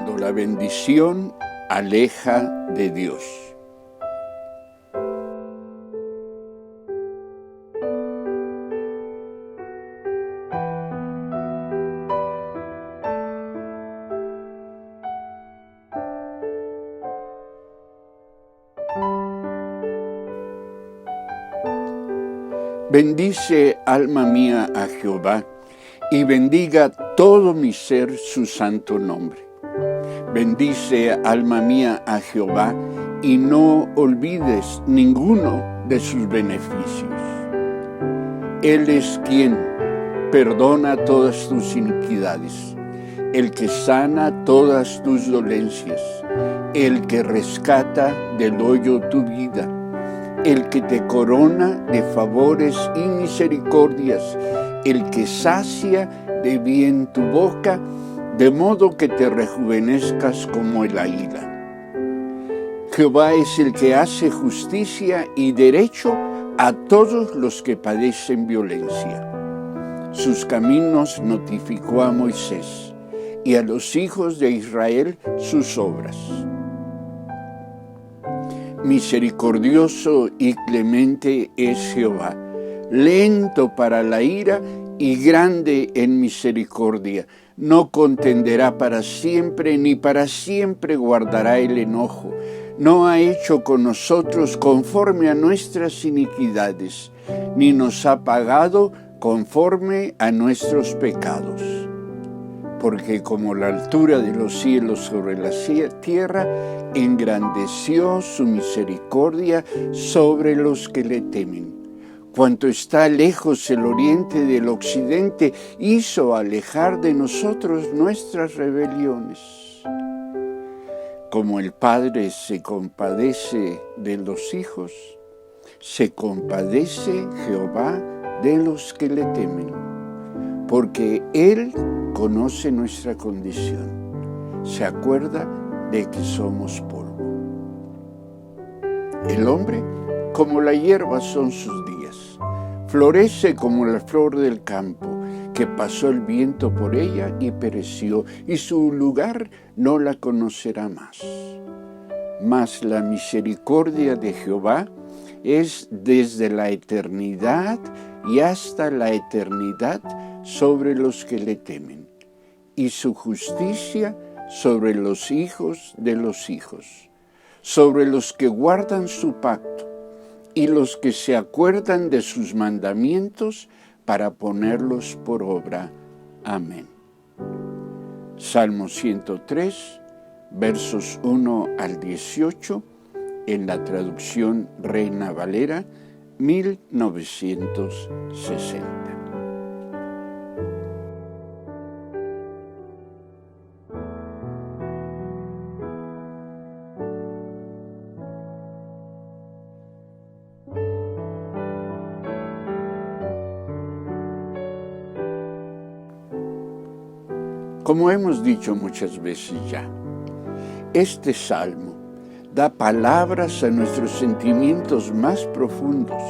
cuando la bendición aleja de Dios. Bendice, alma mía, a Jehová, y bendiga todo mi ser su santo nombre. Bendice, alma mía, a Jehová, y no olvides ninguno de sus beneficios. Él es quien perdona todas tus iniquidades, el que sana todas tus dolencias, el que rescata del hoyo tu vida, el que te corona de favores y misericordias, el que sacia de bien tu boca, de modo que te rejuvenezcas como el águila. Jehová es el que hace justicia y derecho a todos los que padecen violencia. Sus caminos notificó a Moisés, y a los hijos de Israel sus obras. Misericordioso y clemente es Jehová, lento para la ira y grande en misericordia. No contenderá para siempre, ni para siempre guardará el enojo. No ha hecho con nosotros conforme a nuestras iniquidades, ni nos ha pagado conforme a nuestros pecados. Porque como la altura de los cielos sobre la tierra, engrandeció su misericordia sobre los que le temen. Cuanto está lejos el oriente del occidente, hizo alejar de nosotros nuestras rebeliones. Como el Padre se compadece de los hijos, se compadece Jehová de los que le temen, porque Él conoce nuestra condición, se acuerda de que somos polvo. El hombre, como la hierba son sus días, florece como la flor del campo, que pasó el viento por ella y pereció, y su lugar no la conocerá más. Mas la misericordia de Jehová es desde la eternidad y hasta la eternidad sobre los que le temen, y su justicia sobre los hijos de los hijos, sobre los que guardan su pacto y los que se acuerdan de sus mandamientos para ponerlos por obra. Amén. Salmo 103, versos 1 al 18, en la traducción Reina Valera, 1960. Como hemos dicho muchas veces ya, este salmo da palabras a nuestros sentimientos más profundos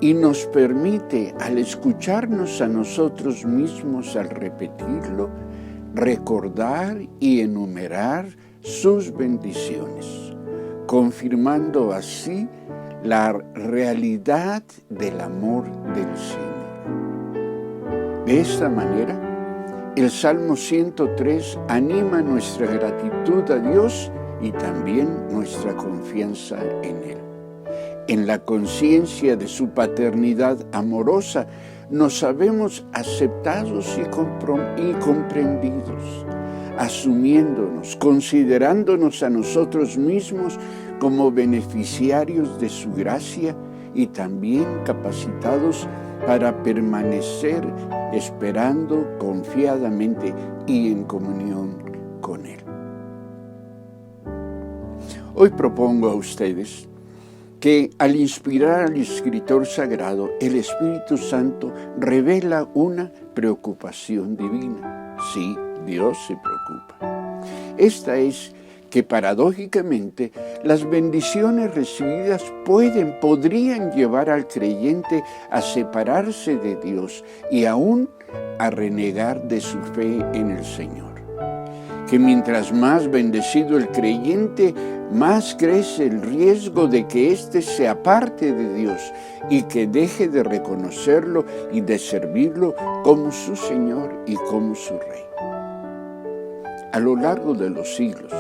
y nos permite, al escucharnos a nosotros mismos al repetirlo, recordar y enumerar sus bendiciones, confirmando así la realidad del amor del Señor. De esta manera, el Salmo 103 anima nuestra gratitud a Dios y también nuestra confianza en Él. En la conciencia de su paternidad amorosa, nos sabemos aceptados y comprendidos, asumiéndonos, considerándonos a nosotros mismos como beneficiarios de su gracia y también capacitados para permanecer esperando confiadamente y en comunión con Él. Hoy propongo a ustedes que al inspirar al escritor sagrado, el Espíritu Santo revela una preocupación divina. Sí, Dios se preocupa. Esta es que paradójicamente las bendiciones recibidas podrían llevar al creyente a separarse de Dios y aún a renegar de su fe en el Señor. que mientras más bendecido el creyente, más crece el riesgo de que éste se aparte de Dios y que deje de reconocerlo y de servirlo como su Señor y como su Rey. A lo largo de los siglos,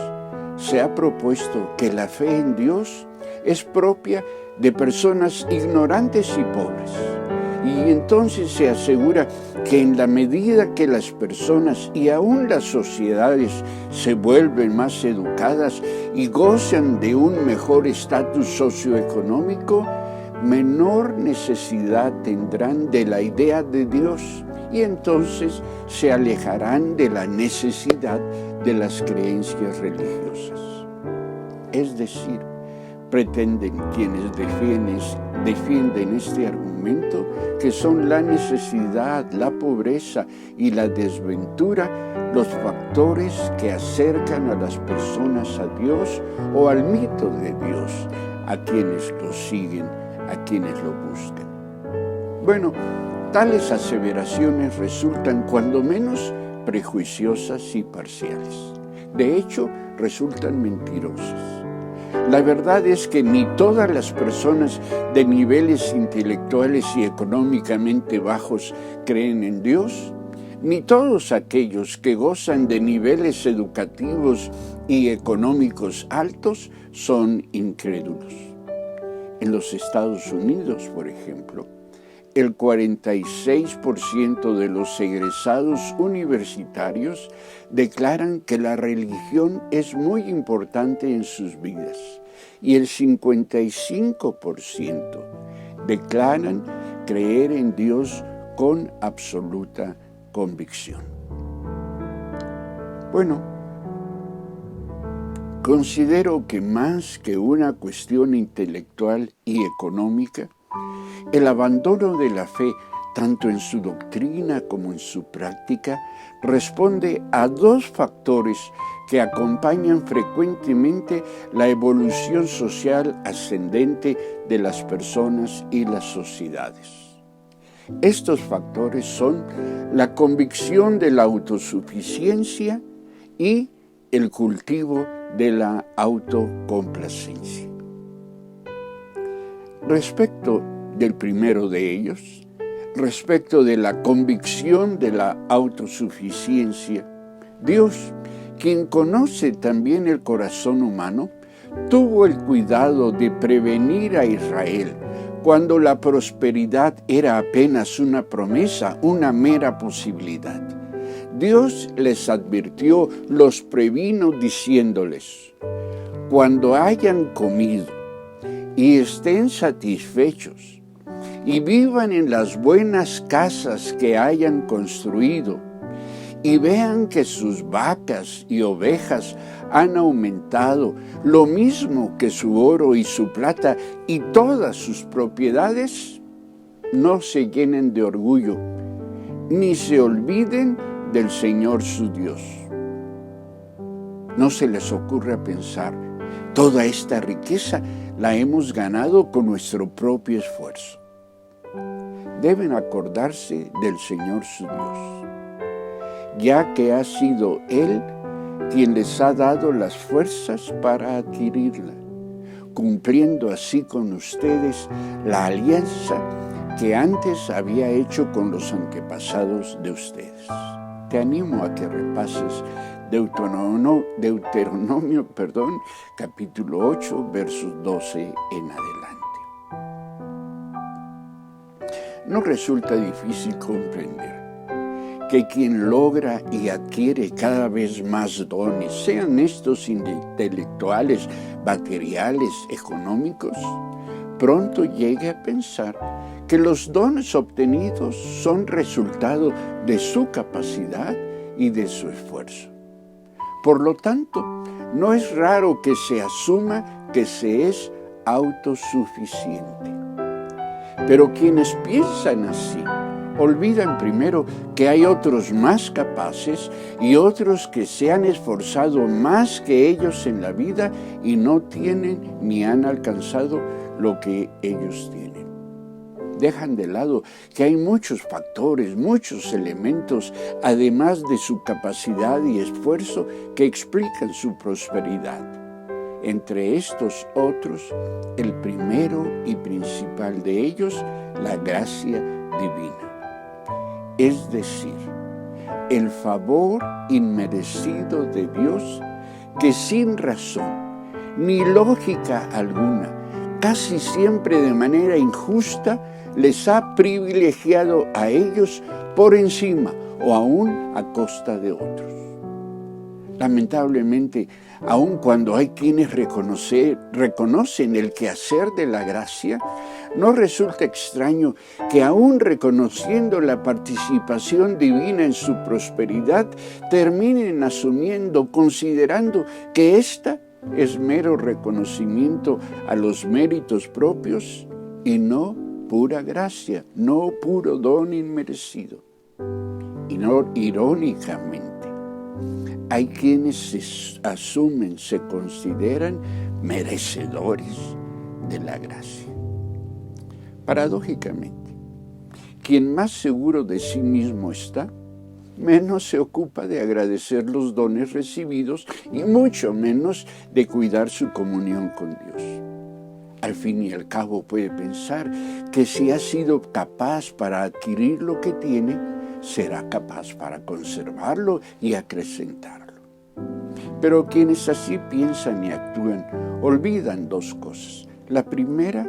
se ha propuesto que la fe en Dios es propia de personas ignorantes y pobres. Y entonces se asegura que en la medida que las personas y aún las sociedades se vuelven más educadas y gozan de un mejor estatus socioeconómico, menor necesidad tendrán de la idea de Dios y entonces se alejarán de la necesidad de las creencias religiosas. Es decir, pretenden quienes defienden este argumento que son la necesidad, la pobreza y la desventura los factores que acercan a las personas a Dios o al mito de Dios, a quienes lo siguen, a quienes lo buscan. Bueno, tales aseveraciones resultan cuando menos prejuiciosas y parciales. De hecho, resultan mentirosas. La verdad es que ni todas las personas de niveles intelectuales y económicamente bajos creen en Dios, ni todos aquellos que gozan de niveles educativos y económicos altos son incrédulos. En los Estados Unidos, por ejemplo, el 46% de los egresados universitarios declaran que la religión es muy importante en sus vidas y el 55% declaran creer en Dios con absoluta convicción. Bueno, considero que más que una cuestión intelectual y económica, el abandono de la fe, tanto en su doctrina como en su práctica, responde a dos factores que acompañan frecuentemente la evolución social ascendente de las personas y las sociedades. Estos factores son la convicción de la autosuficiencia y el cultivo de la autocomplacencia. Respecto del primero de ellos, respecto de la convicción de la autosuficiencia, Dios, quien conoce también el corazón humano, tuvo el cuidado de prevenir a Israel cuando la prosperidad era apenas una promesa, una mera posibilidad. Dios les advirtió, los previno diciéndoles: cuando hayan comido y estén satisfechos y vivan en las buenas casas que hayan construido y vean que sus vacas y ovejas han aumentado, lo mismo que su oro y su plata y todas sus propiedades, no se llenen de orgullo, ni se olviden del Señor su Dios. No se les ocurra pensar, toda esta riqueza la hemos ganado con nuestro propio esfuerzo. Deben acordarse del Señor su Dios, ya que ha sido Él quien les ha dado las fuerzas para adquirirla, cumpliendo así con ustedes la alianza que antes había hecho con los antepasados de ustedes. Te animo a que repases Deuteronomio, capítulo 8, versos 12 en adelante. No resulta difícil comprender que quien logra y adquiere cada vez más dones, sean estos intelectuales, materiales, económicos, pronto llegue a pensar que los dones obtenidos son resultado de su capacidad y de su esfuerzo. Por lo tanto, no es raro que se asuma que se es autosuficiente. Pero quienes piensan así, olvidan primero que hay otros más capaces y otros que se han esforzado más que ellos en la vida y no tienen ni han alcanzado lo que ellos tienen. dejan de lado que hay muchos factores, muchos elementos, además de su capacidad y esfuerzo, que explican su prosperidad. Entre estos otros, el primero y principal de ellos, la gracia divina. Es decir, el favor inmerecido de Dios que sin razón ni lógica alguna, casi siempre de manera injusta, les ha privilegiado a ellos por encima o aún a costa de otros. Lamentablemente, aun cuando hay quienes reconocen el quehacer de la gracia, no resulta extraño que aun reconociendo la participación divina en su prosperidad, terminen asumiendo, considerando que ésta es mero reconocimiento a los méritos propios y no pura gracia, no puro don inmerecido. Y no, irónicamente, hay quienes se consideran merecedores de la gracia. Paradójicamente, quien más seguro de sí mismo está, menos se ocupa de agradecer los dones recibidos y mucho menos de cuidar su comunión con Dios. Al fin y al cabo puede pensar que si ha sido capaz para adquirir lo que tiene, será capaz para conservarlo y acrecentarlo. Pero quienes así piensan y actúan, olvidan dos cosas. La primera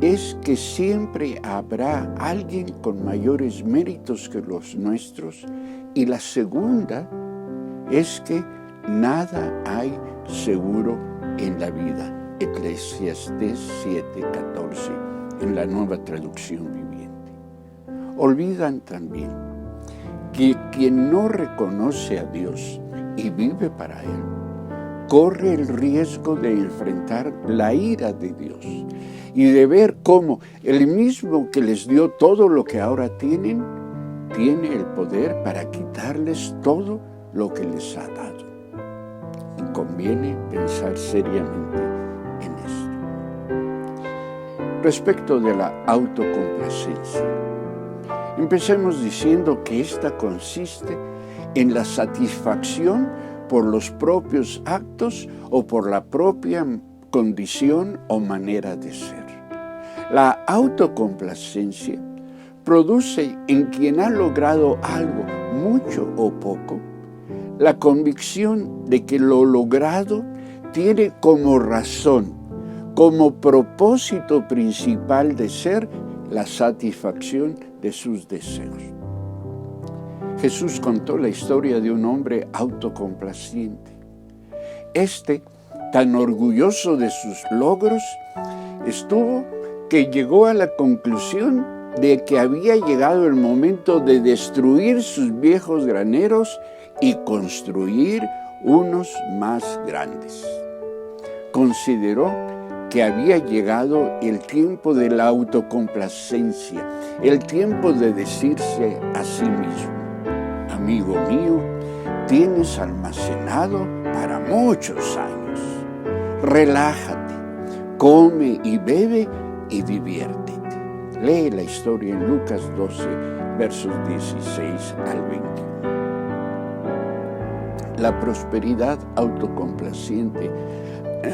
es que siempre habrá alguien con mayores méritos que los nuestros, y la segunda es que nada hay seguro en la vida. Eclesiastés 7:14, en la Nueva Traducción Viviente. Olvidan también que quien no reconoce a Dios y vive para Él, corre el riesgo de enfrentar la ira de Dios y de ver cómo el mismo que les dio todo lo que ahora tienen, tiene el poder para quitarles todo lo que les ha dado. Y conviene pensar seriamente en esto. Respecto de la autocomplacencia, empecemos diciendo que esta consiste en la satisfacción por los propios actos o por la propia condición o manera de ser. La autocomplacencia produce en quien ha logrado algo, mucho o poco, la convicción de que lo logrado tiene como razón, como propósito principal de ser, la satisfacción de sus deseos. Jesús contó la historia de un hombre autocomplaciente. Tan orgulloso de sus logros, estuvo que llegó a la conclusión de que había llegado el momento de destruir sus viejos graneros y construir unos más grandes. Consideró que había llegado el tiempo de la autocomplacencia, el tiempo de decirse a sí mismo: amigo mío, tienes almacenado para muchos años. Relájate, come y bebe y diviértete. Lee la historia en Lucas 12, versos 16 al 21. La prosperidad autocomplaciente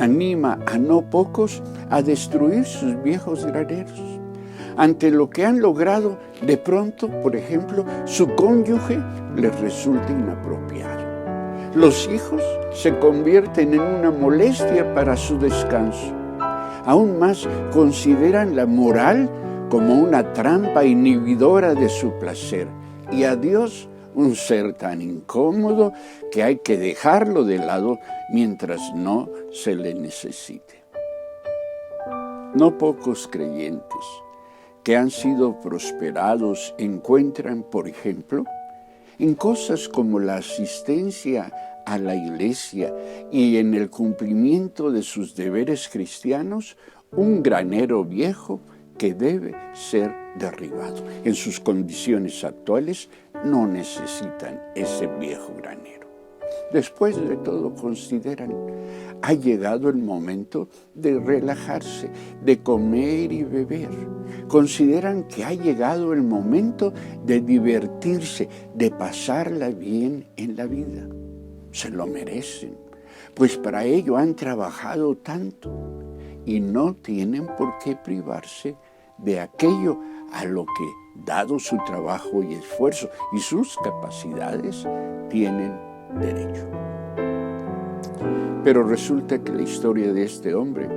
anima a no pocos a destruir sus viejos graneros. Ante lo que han logrado, de pronto, por ejemplo, su cónyuge les resulta inapropiado. Los hijos se convierten en una molestia para su descanso. Aún más, consideran la moral como una trampa inhibidora de su placer, y a Dios un ser tan incómodo que hay que dejarlo de lado mientras no se le necesite. No pocos creyentes que han sido prosperados encuentran, por ejemplo, en cosas como la asistencia a la iglesia y en el cumplimiento de sus deberes cristianos, un granero viejo que debe ser derribado. En sus condiciones actuales no necesitan ese viejo granero. Después de todo, consideran, ha llegado el momento de relajarse, de comer y beber. Consideran que ha llegado el momento de divertirse, de pasarla bien en la vida. Se lo merecen, pues para ello han trabajado tanto y no tienen por qué privarse de aquello a lo que, dado su trabajo y esfuerzo y sus capacidades, tienen derecho. Pero resulta que la historia de este hombre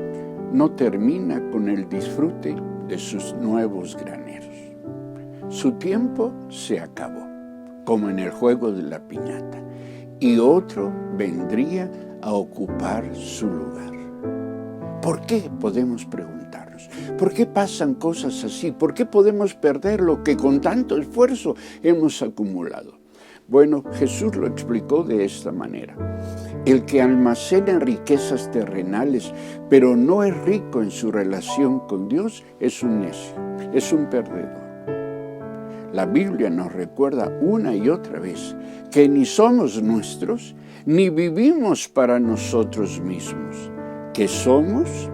no termina con el disfrute de sus nuevos graneros. Su tiempo se acabó, como en el juego de la piñata, y otro vendría a ocupar su lugar. ¿Por qué? Podemos preguntarnos. ¿Por qué pasan cosas así? ¿Por qué podemos perder lo que con tanto esfuerzo hemos acumulado? Bueno, Jesús lo explicó de esta manera. El que almacena riquezas terrenales, pero no es rico en su relación con Dios, es un necio, es un perdedor. La Biblia nos recuerda una y otra vez que ni somos nuestros, ni vivimos para nosotros mismos, que somos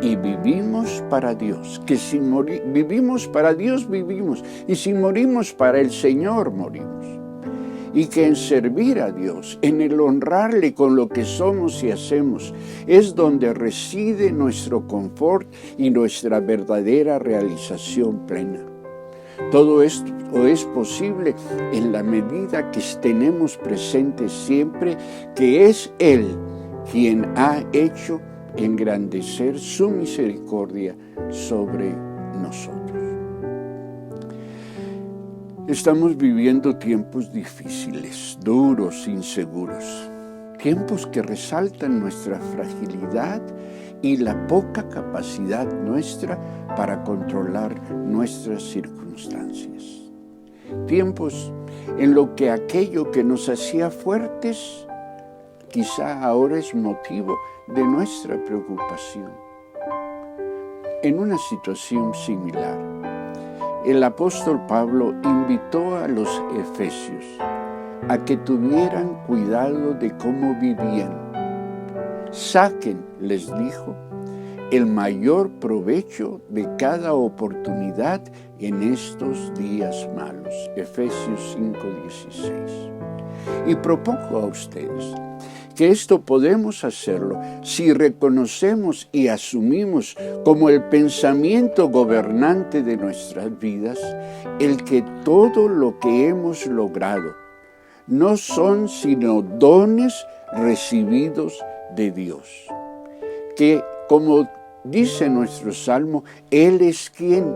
y vivimos para Dios, que si vivimos para Dios, vivimos, y si morimos para el Señor, morimos. Y que en servir a Dios, en el honrarle con lo que somos y hacemos, es donde reside nuestro confort y nuestra verdadera realización plena. Todo esto es posible en la medida que tenemos presente siempre que es Él quien ha hecho engrandecer su misericordia sobre nosotros. Estamos viviendo tiempos difíciles, duros, inseguros, tiempos que resaltan nuestra fragilidad y la poca capacidad nuestra para controlar nuestras circunstancias. Tiempos en los que aquello que nos hacía fuertes quizá ahora es motivo de nuestra preocupación. En una situación similar, el apóstol Pablo invitó a los efesios a que tuvieran cuidado de cómo vivían. Saquen, les dijo, el mayor provecho de cada oportunidad en estos días malos. Efesios 5:16. Y propongo a ustedes que esto podemos hacerlo si reconocemos y asumimos como el pensamiento gobernante de nuestras vidas el que todo lo que hemos logrado no son sino dones recibidos de Dios. Que, como dice nuestro Salmo, Él es quien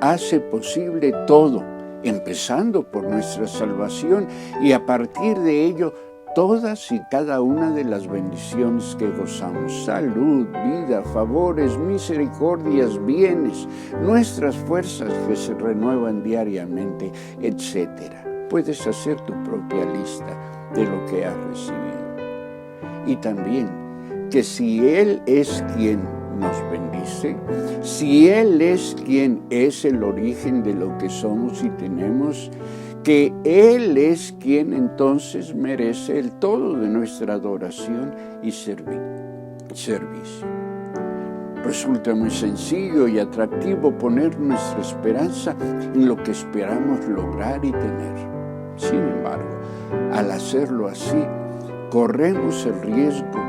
hace posible todo, empezando por nuestra salvación y a partir de ello todas y cada una de las bendiciones que gozamos: salud, vida, favores, misericordias, bienes, nuestras fuerzas que se renuevan diariamente, etc. Puedes hacer tu propia lista de lo que has recibido. Y también que si Él es quien nos bendice, si Él es quien es el origen de lo que somos y tenemos, que Él es quien entonces merece el todo de nuestra adoración y servicio. Resulta muy sencillo y atractivo poner nuestra esperanza en lo que esperamos lograr y tener. Sin embargo, al hacerlo así, corremos el riesgo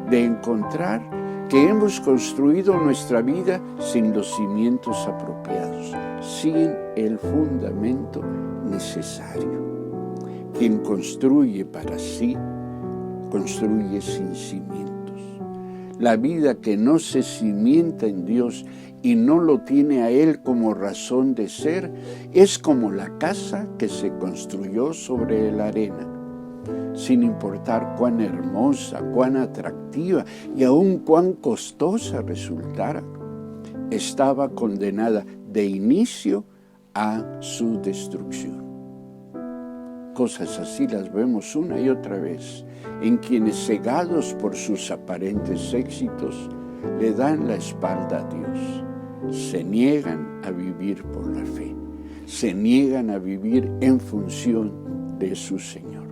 de encontrar que hemos construido nuestra vida sin los cimientos apropiados, sin el fundamento necesario. Quien construye para sí, construye sin cimientos. La vida que no se cimienta en Dios y no lo tiene a Él como razón de ser, es como la casa que se construyó sobre la arena. Sin importar cuán hermosa, cuán atractiva y aún cuán costosa resultara, estaba condenada de inicio a su destrucción. Cosas así las vemos una y otra vez en quienes, cegados por sus aparentes éxitos, le dan la espalda a Dios. Se niegan a vivir por la fe, se niegan a vivir en función de su Señor.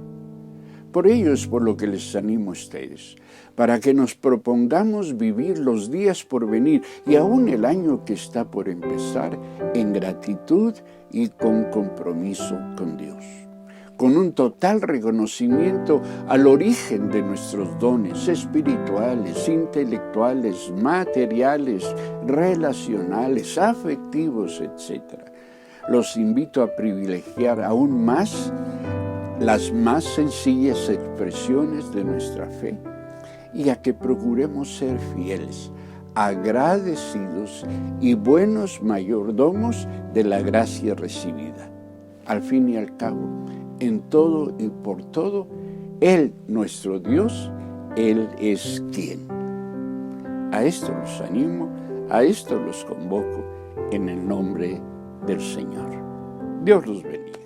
Por ello es por lo que les animo a ustedes, para que nos propongamos vivir los días por venir y aún el año que está por empezar en gratitud y con compromiso con Dios, con un total reconocimiento al origen de nuestros dones espirituales, intelectuales, materiales, relacionales, afectivos, etc. Los invito a privilegiar aún más las más sencillas expresiones de nuestra fe y a que procuremos ser fieles, agradecidos y buenos mayordomos de la gracia recibida. Al fin y al cabo, en todo y por todo, Él, nuestro Dios, Él es quien. A esto los animo, a esto los convoco en el nombre del Señor. Dios los bendiga.